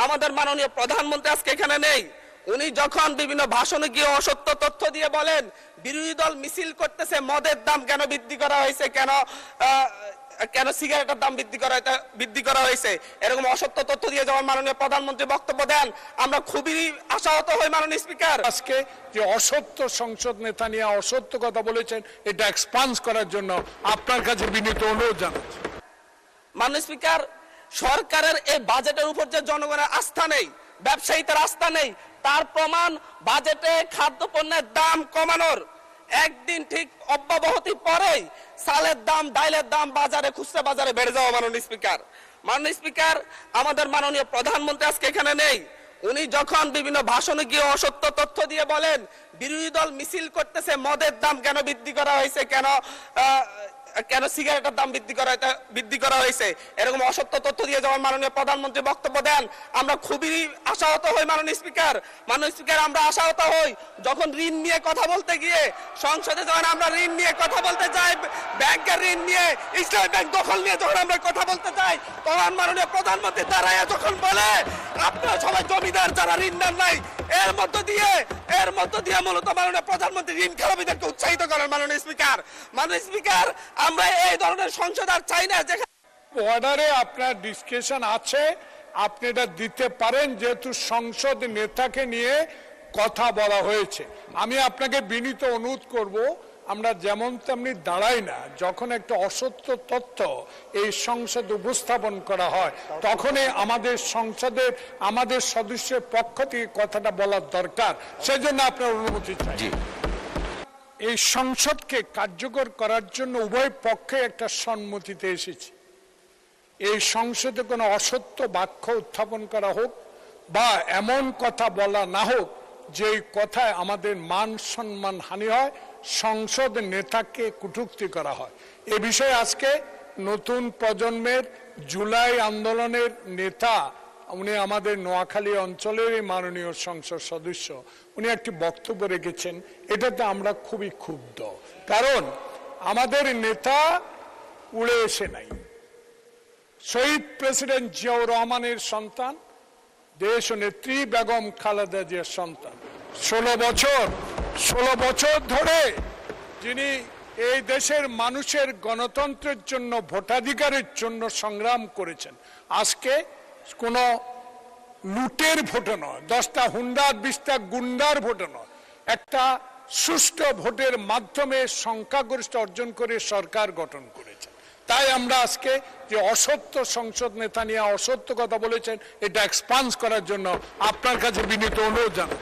আমাদের মাননীয় প্রধানমন্ত্রী আজকে এখানে নেই। উনি যখন বিভিন্ন ভাষণে গিয়ে অসত্য তথ্য দিয়ে বলেন বিরোধী দল মিছিল করতেছে মদের দাম কেন বৃদ্ধি করা হয়েছে, কেন সিগারেটের দাম বৃদ্ধি করা হয়েছে, এরকম অসত্য তথ্য দিয়ে যখন মাননীয় প্রধানমন্ত্রী বক্তব্য দেন আমরা খুবই আশাহত হই। মাননীয় স্পিকার, আজকে যে অসত্য সংসদ নেতা নিয়ে অসত্য কথা বলেছেন এটা এক্সপান্স করার জন্য আপনার কাছে বিনীত অনুরোধ জানাচ্ছি। মাননীয় স্পিকার, সরকারের এই বাজেটের উপর যে জনগণের আস্থা নেই, ব্যবসায়ীদের আস্থা নেই, তার প্রমাণ বাজেটে খাদ্যপণ্যের দাম কমানোর একদিন ঠিক অব্যাহতি পরেই চালের দাম, ডাইলের দাম বাজারে, খুচরা বাজারে বেড়ে যাওয়া। মাননীয় স্পিকার, আমাদের মাননীয় প্রধানমন্ত্রী আজকে এখানে নেই। উনি যখন বিভিন্ন ভাষণে গিয়ে অসত্য তথ্য দিয়ে বলেন বিরোধী দল মিছিল করতেছে মদের দাম কেন বৃদ্ধি করা হয়েছে, কেন সিগারেটের দাম বৃদ্ধি করা হয়েছে, এরকম অসত্য তথ্য দিয়ে যখন মাননীয় প্রধানমন্ত্রী বক্তব্য দেন আমরা খুবই আশাহত হই। মাননীয় স্পিকার, আমরা আশাহত হই যখন ঋণ নিয়ে কথা বলতে গিয়ে সংসদে যখন আমরা ঋণ নিয়ে কথা বলতে যাই, ব্যাংকের ঋণ নিয়ে, ইসলামী ব্যাংক দখল নিয়ে যখন আমরা কথা বলতে চাই, তখন মাননীয় প্রধানমন্ত্রী দাঁড়ায় যখন বলে আপনারা সবাই জমিদার, যারা ঋণ নেন নাই, এর মধ্য দিয়ে মূলত মাননীয় প্রধানমন্ত্রী ঋণ খেলাপিদেরকে উৎসাহিত করেন। মাননীয় স্পিকার, আমরা এই ধরনের সংসদ আর চাই না। যেখানে অর্ডারে আপনার ডিসকাশন আছে, আপনি এটা দিতে পারেন, যেহেতু সংসদ নেতাকে নিয়ে কথা বলা হয়েছে। আমি আপনাকে বিনীত অনুরোধ করব, আমরা যেমন তেমনি দাঁড়াই না, যখন একটা অসত্য তথ্য এই সংসদে উপস্থাপন করা হয় তখনই আমাদের সংসদের আমাদের সদস্যের পক্ষ থেকে কথাটা বলার দরকার। সেজন্য আপনার অনুমতি চাই। এই সংসদকে কার্যকর করার জন্য উভয় পক্ষে একটা সম্মতিতে এসেছে। এই সংসদে কোনো অসত্য বাক্য উত্থাপন করা হোক বা এমন কথা বলা না হোক যে কথায় আমাদের মান সম্মান হানি হয়, সংসদ নেতাকে কটূক্তি করা হয়। এ বিষয়ে আজকে নতুন প্রজন্মের জুলাই আন্দোলনের নেতা, উনি আমাদের নোয়াখালী অঞ্চলের মাননীয় সংসদ সদস্য, উনি একটি বক্তব্য রেখেছেন। এটাতে আমরা খুবই ক্ষুব্ধ, কারণ আমাদের নেতা উড়ে এসে নাই। শহীদ প্রেসিডেন্ট জিয়াউর রহমানের সন্তান, দেশ নেত্রী বেগম খালেদা জিয়ার সন্তান। 16 বছর ধরে যিনি এই দেশের মানুষের গণতন্ত্রের জন্য, ভোটাধিকারের জন্য সংগ্রাম করেছেন। আজকে কোনো লুটের ভোটে নয়, 10টা হুন্ডার 20টা গুন্ডার ভোটে নয়, একটা সুষ্ঠু ভোটের মাধ্যমে সংখ্যাগরিষ্ঠ অর্জন করে সরকার গঠন করেছে। তাই আমরা আজকে যে অসত্য সংসদ নেতা নিয়ে অসত্য কথা বলেছেন এটা এক্সপান্স করার জন্য আপনার কাছে বিনীত অনুরোধ জানাই।